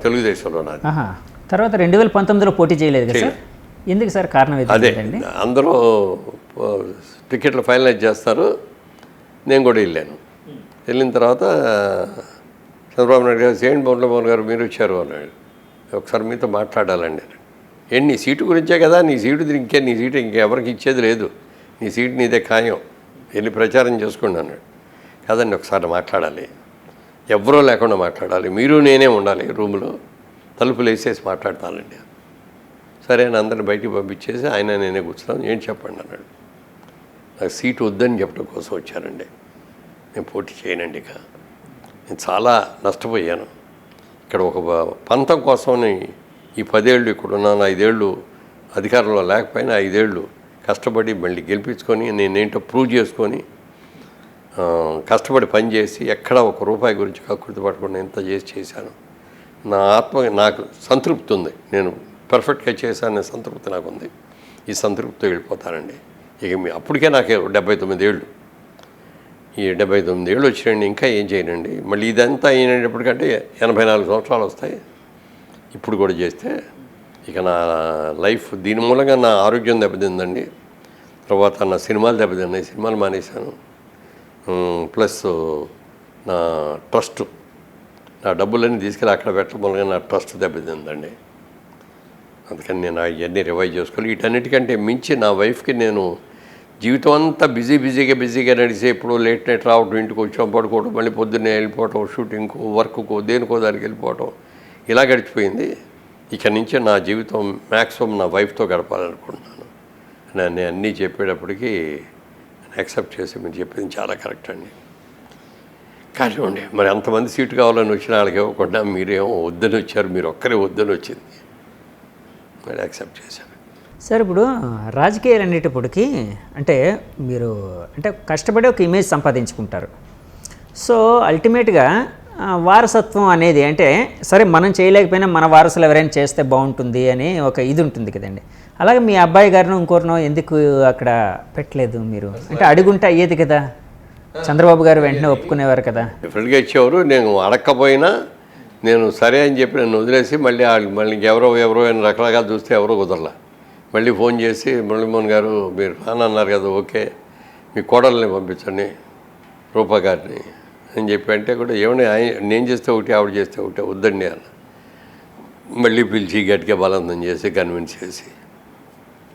తెలుగుదేశంలో నాది. తర్వాత 2019లో పోటీ చేయలేదు కదా సార్? ఎందుకు సార్? కారణం అదే, అందరూ టికెట్లు ఫైనలైజ్ చేస్తారు, నేను కూడా వెళ్ళాను. వెళ్ళిన తర్వాత చంద్రబాబు నాయుడు గారు, చేయండి మురళీమోహన్ గారు మీరు వచ్చారు అన్నాడు, ఒకసారి మీతో మాట్లాడాలండి. ఏంటి నీ సీటు గురించే కదా, నీ సీటు నీ సీటు ఇంకెవరికి ఇచ్చేది లేదు, నీ సీటు నీదే ఖాయం, వెళ్ళి ప్రచారం చేసుకోండి అన్నాడు. కాదండి ఒకసారి మాట్లాడాలి, ఎవరో లేకుండా మాట్లాడాలి, మీరు నేనే ఉండాలి రూమ్లో, తలుపులు వేసేసి మాట్లాడతానండి. సరే అని అందరిని బయటికి పంపించేసి ఆయన నేనే కూర్చున్నాను. ఏంటి చెప్పండి అన్నాడు. నాకు సీటు వద్దని చెప్పడం కోసం వచ్చానండి, నేను పోటీ చేయనండి, ఇక నేను చాలా నష్టపోయాను. ఇక్కడ ఒక పంతం కోసమని ఈ 10 ఏళ్ళు ఇక్కడ ఉన్నాను, 5 ఏళ్ళు అధికారంలో లేకపోయినా 5 ఏళ్ళు కష్టపడి మళ్ళీ గెలిపించుకొని నేనేంటో ప్రూవ్ చేసుకొని కష్టపడి పనిచేసి ఎక్కడ ₹1 గురించి కక్కుర్తి పడకుండా ఎంత చేశాను. నా ఆత్మ నాకు సంతృప్తి ఉంది, నేను పర్ఫెక్ట్గా చేశాననే సంతృప్తి నాకు ఉంది. ఈ సంతృప్తితో వెళ్ళిపోతానండి. ఇక అప్పటికే నాకు 79 ఏళ్ళు, ఈ 79 ఏళ్ళు వచ్చినండి, ఇంకా ఏం చేయనండి. మళ్ళీ ఇదంతా అయినప్పటికంటే 84 సంవత్సరాలు వస్తాయి. ఇప్పుడు కూడా చేస్తే ఇక నా లైఫ్ దీని మూలంగా నా ఆరోగ్యం దెబ్బతిందండి. తర్వాత నా సినిమాలు దెబ్బతిన్నాయి, సినిమాలు మానేశాను. ప్లస్ నా ట్రస్ట్, నా డబ్బులన్నీ తీసుకెళ్ళి అక్కడ పెట్టడం మూలంగా నా ట్రస్ట్ దెబ్బతిందండి. అందుకని నేను అవన్నీ రివైవ్ చేసుకోవాలి. వీటన్నిటికంటే మించి నా వైఫ్కి నేను జీవితం అంతా బిజీగా నడిచి ఎప్పుడో లేట్ నైట్ రావడం, ఇంటికి వచ్చాం, పడుకోవడం, మళ్ళీ పొద్దున్నే వెళ్ళిపోవటం, షూటింగ్కు, వర్క్కు, దేనికో దానికి వెళ్ళిపోవటం, ఇలా గడిచిపోయింది. ఇక నుంచి నా జీవితం మ్యాక్సిమం నా వైఫ్తో గడపాలనుకుంటున్నాను. నేను అన్నీ చెప్పేటప్పటికీ యాక్సెప్ట్ చేసి మీరు చెప్పింది చాలా కరెక్ట్ అండి. కానివ్వండి, మరి అంతమంది సీటు కావాలని వచ్చిన వాళ్ళకి ఇవ్వకుండా మీరేమో వద్దని వచ్చారు, మీరు ఒక్కరే వద్దని వచ్చింది, మరి యాక్సెప్ట్ చేశాను. సార్ ఇప్పుడు రాజకీయాలు అనేటప్పటికి అంటే మీరు అంటే కష్టపడి ఒక ఇమేజ్ సంపాదించుకుంటారు. సో అల్టిమేట్గా వారసత్వం అనేది అంటే సరే మనం చేయలేకపోయినా మన వారసులు ఎవరైనా చేస్తే బాగుంటుంది అని ఒక ఇది ఉంటుంది కదండి. అలాగే మీ అబ్బాయి గారిను ఇంకోరినో ఎందుకు అక్కడ పెట్టలేదు మీరు? అంటే అడుగుంటే అయ్యేది కదా, చంద్రబాబు గారు వెంటనే ఒప్పుకునేవారు కదా. డిఫరెంట్గా ఇచ్చేవారు. నేను అడగకపోయినా నేను సరే అని చెప్పి నన్ను వదిలేసి మళ్ళీ ఇంకెవరో అని రకరకాలు చూస్తే ఎవరో కుదరలా. మళ్ళీ ఫోన్ చేసి మురళీమోహన్ గారు మీరు అని అన్నారు కదా, ఓకే మీ కోడల్ని పంపించండి రూపా గారిని అని చెప్పి అంటే కూడా ఏమన్నా నేను చేస్తే ఒకటి ఆవిడ చేస్తే ఒకటి వద్దండి అన్న. మళ్ళీ పిలిచి గట్టిగా బలవంతం చేసి కన్విన్స్ చేసి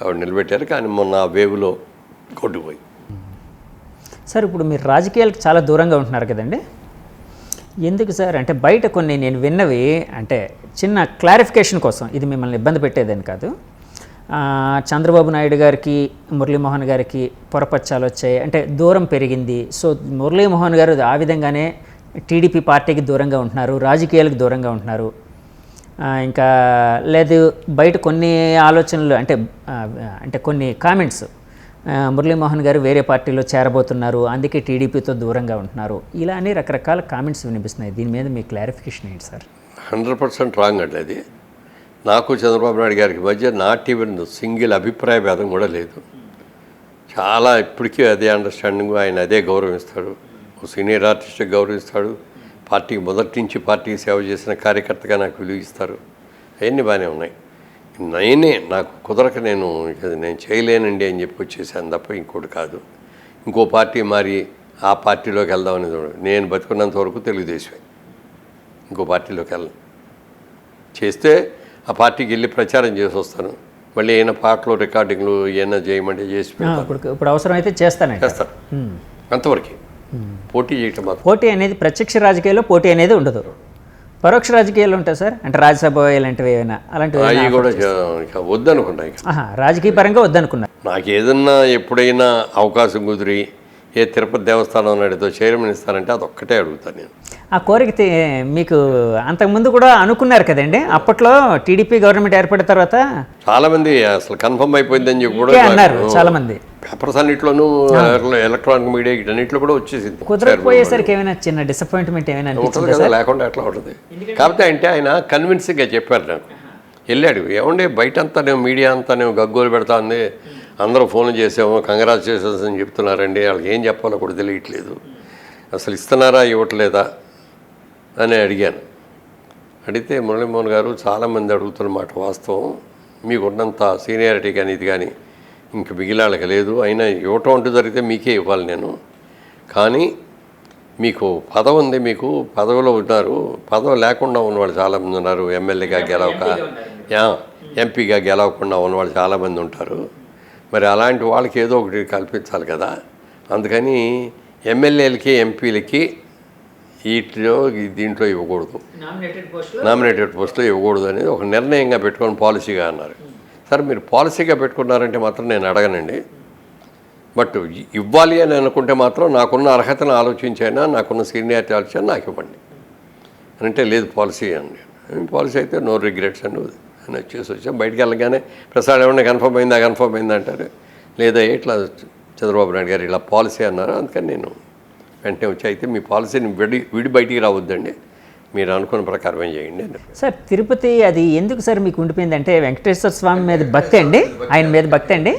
ఆవిడ నిలబెట్టారు. కానీ మొన్న ఆ వేవ్లో కొట్టుకుపోయి. సార్ ఇప్పుడు మీరు రాజకీయాలకు చాలా దూరంగా ఉంటున్నారు కదండి, ఎందుకు సార్? అంటే బయట కొన్ని నేను విన్నవి అంటే చిన్న క్లారిఫికేషన్ కోసం, ఇది మిమ్మల్ని ఇబ్బంది పెట్టేదని కాదు. చంద్రబాబు నాయుడు గారికి మురళీమోహన్ గారికి పొరపచ్చాలు వచ్చాయి, అంటే దూరం పెరిగింది. సో మురళీమోహన్ గారు ఆ విధంగానే టీడీపీ పార్టీకి దూరంగా ఉంటున్నారు, రాజకీయాలకు దూరంగా ఉంటున్నారు. ఇంకా లేదు బయట కొన్ని ఆలోచనలు అంటే కొన్ని కామెంట్స్, మురళీమోహన్ గారు వేరే పార్టీలో చేరబోతున్నారు, అందుకే టీడీపీతో దూరంగా ఉంటున్నారు, ఇలా అని రకరకాల కామెంట్స్ వినిపిస్తున్నాయి. దీని మీద మీ క్లారిఫికేషన్ ఏంటి సార్? 100% రాంగ్ అండి అది. నాకు చంద్రబాబు నాయుడు గారికి మధ్య నాట్ ఈవెన్ సింగిల్ అభిప్రాయ భేదం కూడా లేదు. చాలా ఇప్పటికీ అదే అండర్స్టాండింగ్, ఆయన అదే గౌరవిస్తాడు, ఒక సీనియర్ ఆర్టిస్ట్కి గౌరవిస్తాడు, పార్టీకి మొదటి నుంచి పార్టీకి సేవ చేసిన కార్యకర్తగా నాకు విలువ ఇస్తారు. అవన్నీ బాగానే ఉన్నాయి. నాకు కుదరక నేను చేయలేనండి అని చెప్పి వచ్చేసాను తప్ప ఇంకోటి కాదు. ఇంకో పార్టీ మారి ఆ పార్టీలోకి వెళ్దామని నేను బతుకున్నంత వరకు తెలుగుదేశమే, ఇంకో పార్టీలోకి వెళ్ళను. చేస్తే ఆ పార్టీకి వెళ్ళి ప్రచారం చేసి వస్తాను, మళ్ళీ ఏమైనా పాటలు రికార్డింగ్లు ఏమైనా చేయమంటే చేసి ఇప్పుడు అవసరం అయితే చేస్తాను. అంతవరకు పోటీ చేయటం మాత్రం. పోటీ అనేది ప్రత్యక్ష రాజకీయాల్లో పోటీ అనేది ఉండదు, పరోక్ష రాజకీయాలు ఉంటాయి సార్. అంటే రాజ్యసభ ఇలాంటివి ఏమైనా అలాంటివి కూడా వద్దనుకున్నాయి, రాజకీయ పరంగా వద్దనుకున్నా. నాకు ఏదన్నా ఎప్పుడైనా అవకాశం కుదిరి ఏ తిరుపతి దేవస్థానం నాడితో చైర్మన్ ఇస్తారంటే అదొక్కటే అడుగుతాను నేను. ఆ కోరిక మీకు అంతకుముందు కూడా అనుకున్నారు కదండి, అప్పట్లో టీడీపీ గవర్నమెంట్ ఏర్పడిన తర్వాత చాలామంది అసలు కన్ఫర్మ్ అయిపోయిందని చెప్పి కూడా అన్నారు చాలామంది. పేపర్స్ అన్నింటిలోనూ ఎలక్ట్రానిక్ మీడియా అన్నింటిలో కూడా వచ్చేసింది. కుదరకపోయేసరికి ఏమైనా చిన్న డిసప్పాయింట్మెంట్ ఏమైనా ఉంటుంది కదా, లేకుండా ఎట్లా ఉంటుంది. కాకపోతే అంటే ఆయన కన్విన్సింగ్గా చెప్పారు నాకు. వెళ్ళాడు, ఏమండి బయటంతా నేను మీడియా అంతా నేను గగ్గోలు పెడతా ఉంది, అందరూ ఫోన్లు చేసాము కంగ్రాచులేషన్స్ అని చెప్తున్నారండి, వాళ్ళకి ఏం చెప్పాలో కూడా తెలియట్లేదు, అసలు ఇస్తున్నారా ఇవ్వట్లేదా అని అడిగాను. అడిగితే మురళీమోహన్ గారు చాలామంది అడుగుతున్న మాట వాస్తవం, మీకున్నంత సీనియారిటీ కానీ ఇది కానీ ఇంక మిగిలాళ్ళకి లేదు, అయినా ఇవ్వటం అంటూ జరిగితే మీకే ఇవ్వాలి నేను, కానీ మీకు పదవి ఉంది, మీకు పదవిలో ఉన్నారు, పదవి లేకుండా ఉన్నవాళ్ళు చాలామంది ఉన్నారు, ఎమ్మెల్యేగా గెలవక ఎంపీగా గెలవకుండా ఉన్నవాళ్ళు చాలామంది ఉంటారు, మరి అలాంటి వాళ్ళకి ఏదో ఒకటి కల్పించాలి కదా, అందుకని ఎమ్మెల్యేలకి ఎంపీలకి దీంట్లో ఇవ్వకూడదు, నామినేటెడ్ పోస్టులో ఇవ్వకూడదు అనేది ఒక నిర్ణయంగా పెట్టుకొని పాలసీగా అన్నారు. సరే మీరు పాలసీగా పెట్టుకున్నారంటే మాత్రం నేను అడగనండి, బట్ ఇవ్వాలి అని అనుకుంటే మాత్రం నాకున్న అర్హతను ఆలోచించైనా నాకున్న సీనియారిటీ ఆలోచన నాకు ఇవ్వండి అని అంటే లేదు పాలసీ అండి. పాలసీ అయితే నో రిగ్రెట్స్ అని వచ్చేసి వచ్చాం. బయటికి వెళ్ళగానే ప్రసాద్ ఏమన్నా కన్ఫర్మ్ అయిందా అంటారు, లేదా ఇట్లా చంద్రబాబు నాయుడు గారు ఇలా పాలసీ అన్నారు, అందుకని నేను వెంటనే వచ్చి అయితే మీ పాలసీని విడి బయటికి రావద్దండి, మీరు అనుకున్న ప్రకారమే చేయండి. సార్ తిరుపతి అది ఎందుకు సార్ మీకు ఉండిపోయింది అంటే వెంకటేశ్వర స్వామి మీద భక్తి అండి, ఆయన మీద భక్తి అండి?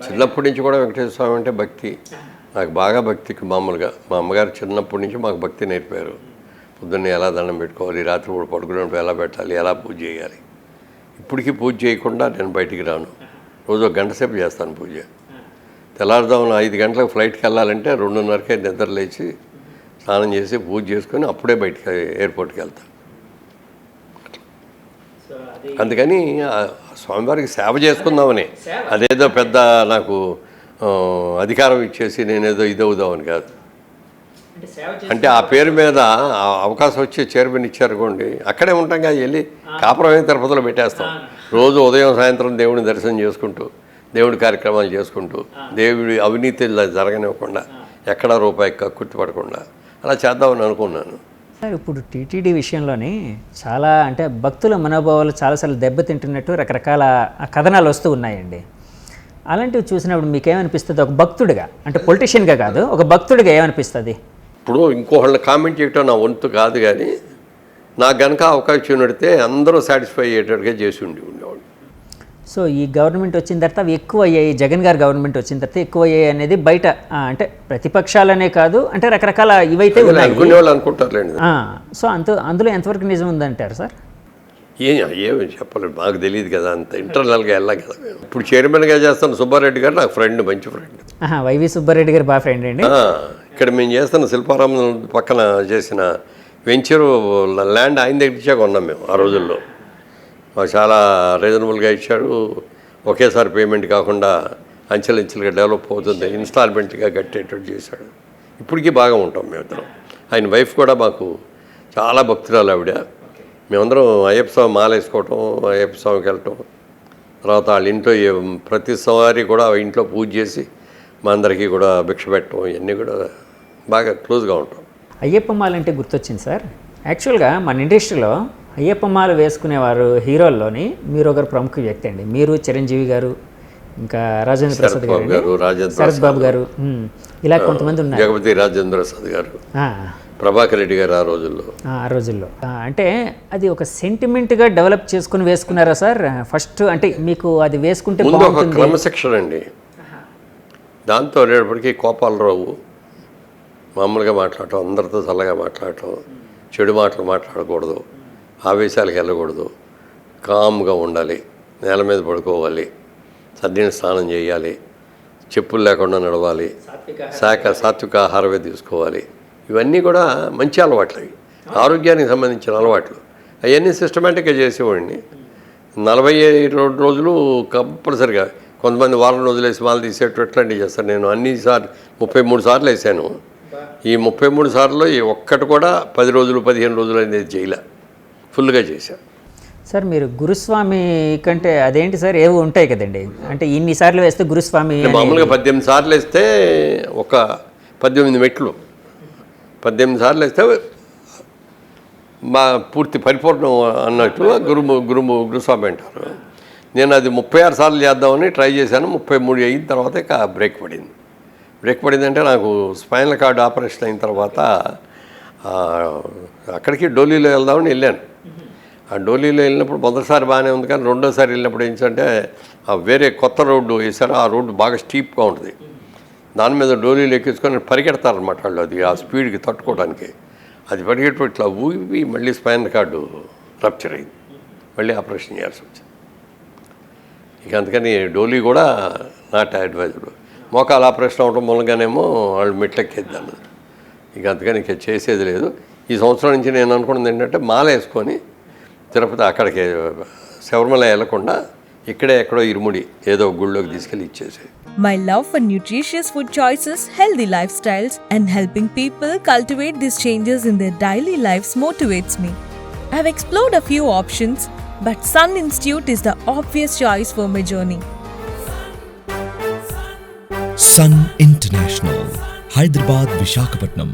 చిన్నప్పటి నుంచి కూడా వెంకటేశ్వర స్వామి అంటే భక్తి, నాకు బాగా భక్తికి మామూలుగా మా అమ్మగారు చిన్నప్పటి నుంచి మాకు భక్తి నేర్పారు. పొద్దున్నే ఎలా దండం పెట్టుకోవాలి, రాత్రి కూడా పడుకునేప్పుడు ఎలా పెట్టాలి, ఎలా పూజ చేయాలి. ఇప్పటికీ పూజ చేయకుండా నేను బయటికి రాను, రోజు ఒక గంట సేపు చేస్తాను పూజ. తెల్లారుదామున 5 గంటలకు ఫ్లైట్కి వెళ్ళాలంటే 2:30కే నిద్ర లేచి స్నానం చేసి పూజ చేసుకొని అప్పుడే బయటికి ఎయిర్పోర్ట్కి వెళ్తాను. అందుకని స్వామివారికి సేవ చేసుకుందామని, అదేదో పెద్ద నాకు అధికారం ఇచ్చేసి నేనేదో ఇదవుదామని కాదు. అంటే ఆ పేరు మీద అవకాశం వచ్చి చైర్మన్ ఇచ్చారనుకోండి, అక్కడే ఉంటాం కదా, వెళ్ళి కాపురమైన తిరుపతిలో పెట్టేస్తాం. రోజు ఉదయం సాయంత్రం దేవుడిని దర్శనం చేసుకుంటూ దేవుడి కార్యక్రమాలు చేసుకుంటూ దేవుడి అవినీతి జరగనివ్వకుండా ఎక్కడా రూపాయి కక్కుర్తిపడకుండా అలా చేద్దామని అనుకున్నాను. సార్ ఇప్పుడు టీటీడీ విషయంలోని చాలా అంటే భక్తుల మనోభావాలు చాలాసార్లు దెబ్బతింటున్నట్టు రకరకాల కథనాలు వస్తూ ఉన్నాయండి. అలాంటివి చూసినప్పుడు మీకేమనిపిస్తుంది ఒక భక్తుడిగా, అంటే పొలిటీషియన్గా కాదు, ఒక భక్తుడిగా ఏమనిపిస్తుంది? ఇప్పుడు ఇంకోళ్ళని కామెంట్ చేయటం నా వంతు కాదు, కానీ నాకు గనక అవకాశం పెడితే అందరూ సాటిస్ఫై అయ్యేటట్టుగా చేసి ఉండేవాడు. సో ఈ గవర్నమెంట్ వచ్చిన తర్వాత అవి ఎక్కువ అయ్యాయి, జగన్ గారు గవర్నమెంట్ వచ్చిన తర్వాత ఎక్కువ అయ్యాయి అనేది బయట అంటే ప్రతిపక్షాలనే కాదు, అంటే రకరకాల ఇవైతే అనుకునేవాళ్ళు అనుకుంటారులేండి. సో అందులో ఎంతవరకు నిజం ఉందంటారు సార్? ఏమి చెప్పలేదు, మాకు తెలియదు కదా, అంత ఇంటర్నల్గా వెళ్ళాం కదా. ఇప్పుడు చైర్మన్గా చేస్తాను సుబ్బారెడ్డి గారు నాకు ఫ్రెండ్, మంచి ఫ్రెండ్. వైవి సుబ్బారెడ్డి గారు బాగా ఫ్రెండ్ అండి. ఇక్కడ మేము చేస్తున్న శిల్పారామం పక్కన చేసిన వెంచరు ల్యాండ్ ఆయన దగ్గర ఇచ్చా కొన్నాం మేము. ఆ రోజుల్లో మాకు చాలా రీజనబుల్గా ఇచ్చాడు, ఒకేసారి పేమెంట్ కాకుండా అంచెలంచెలుగా డెవలప్ అవుతుంది, ఇన్స్టాల్మెంట్గా కట్టేటట్టు చేశాడు. ఇప్పటికీ బాగా ఉంటాం మేమిద్దరం. ఆయన వైఫ్ కూడా మాకు చాలా భక్తురాలు ఆవిడ. మేమందరం అయ్యప్ప స్వామి మాల వేసుకోవటం, అయ్యప్ప స్వామికి వెళ్ళటం, తర్వాత వాళ్ళ ఇంట్లో ప్రతిసారి కూడా ఇంట్లో పూజ చేసి మా అందరికీ కూడా భిక్ష పెట్టడం, ఇవన్నీ కూడా బాగా క్లోజ్గా ఉంటాం. అయ్యప్ప మాల అంటే గుర్తొచ్చింది సార్, యాక్చువల్గా మన ఇండస్ట్రీలో అయ్యప్ప మాల వేసుకునేవారు హీరోల్లోని మీరు ఒకరు ప్రముఖ వ్యక్తి అండి. మీరు, చిరంజీవి గారు, ఇంకా రాజేంద్ర ప్రసాద్ గారు, శరత్ బాబు గారు, ఇలా కొంతమంది ఉన్నారు. జగపతి రాజేంద్ర ప్రసాద్ గారు, ప్రభాకర్ రెడ్డి గారు ఆ రోజుల్లో అంటే అది ఒక సెంటిమెంట్గా డెవలప్ చేసుకుని వేసుకున్నారా సార్ ఫస్ట్? అంటే మీకు అది వేసుకుంటే ముందు ఒక క్రమశిక్షణ అండి. దాంతో అనేటప్పటికీ కోపాలరావు మామూలుగా మాట్లాడటం, అందరితో చల్లగా మాట్లాడటం, చెడు మాటలు మాట్లాడకూడదు, ఆవేశాలకు వెళ్ళకూడదు, కామ్గా ఉండాలి, నేల మీద పడుకోవాలి, సద్దిన స్నానం చేయాలి, చెప్పులు లేకుండా నడవాలి, సాత్విక ఆహారమే తీసుకోవాలి. ఇవన్నీ కూడా మంచి అలవాట్లు, అవి ఆరోగ్యానికి సంబంధించిన అలవాట్లు. అవన్నీ సిస్టమేటిక్గా చేసేవాడిని. 42 రోజులు కంపల్సరిగా, కొంతమంది వారం రోజులు వేసి వాళ్ళు తీసేటట్టు ఎట్లాంటివి చేస్తారు. నేను 33 సార్లు వేసాను. ఈ 33 సార్లు ఒక్కటి కూడా 10 రోజులు 15 రోజులు అనేది చేయలే, ఫుల్గా చేశాను. సార్ మీరు గురుస్వామి కంటే అదేంటి సార్ ఏవో ఉంటాయి కదండి, అంటే ఇన్నిసార్లు వేస్తే గురుస్వామి మామూలుగా 18 సార్లు వేస్తే ఒక 18 మెట్లు, 18 సార్లు వేస్తే మా పూర్తి పరిపూర్ణం అన్నట్టు గురుస్వామి అంటారు. నేను అది 36 సార్లు చేద్దామని ట్రై చేశాను. 33 అయిన తర్వాత ఇక బ్రేక్ పడిందంటే నాకు స్పైనల్ కార్డ్ ఆపరేషన్ అయిన తర్వాత అక్కడికి డోలీలో వెళ్దామని వెళ్ళాను. ఆ డోలీలో వెళ్ళినప్పుడు మొదటిసారి బాగానే ఉంది, కానీ రెండోసారి వెళ్ళినప్పుడు ఏంటంటే వేరే కొత్త రోడ్డు వేశారు. ఆ రోడ్డు బాగా స్టీప్గా ఉంటుంది, దాని మీద డోలీలు ఎక్కించుకొని పరిగెడతారనమాట వాళ్ళు, అది ఆ స్పీడ్కి తట్టుకోవడానికి. అది పరిగెట్టు ఇట్లా ఊపి మళ్ళీ స్పైనల్ కార్డు రప్చర్ అయింది, మళ్ళీ ఆపరేషన్ చేయాల్సి వచ్చింది. ఇక అందుకని డోలీ కూడా నాట్ అడ్వైజబుల్. మోకాలు ఆపరేషన్ అవడం మూలంగానేమో వాళ్ళు మెట్లెక్కేద్దాను. ఇక అందుకని ఇక చేసేది లేదు. ఈ సంవత్సరం నుంచి నేను అనుకున్నది ఏంటంటే మాల వేసుకొని తిరుపతి అక్కడికి శబరిమల వెళ్లకుండా ఇక్కడే ఎక్కడో ఇరుముడి ఏదో గుళ్ళోకి తీసుకెళ్ళి ఇచ్చేసేది. My love for nutritious food choices, healthy lifestyles, and helping people cultivate these changes in their daily lives motivates me. I have explored a few options, but Sun Institute is the obvious choice for my journey. Sun International, Hyderabad, Visakhapatnam.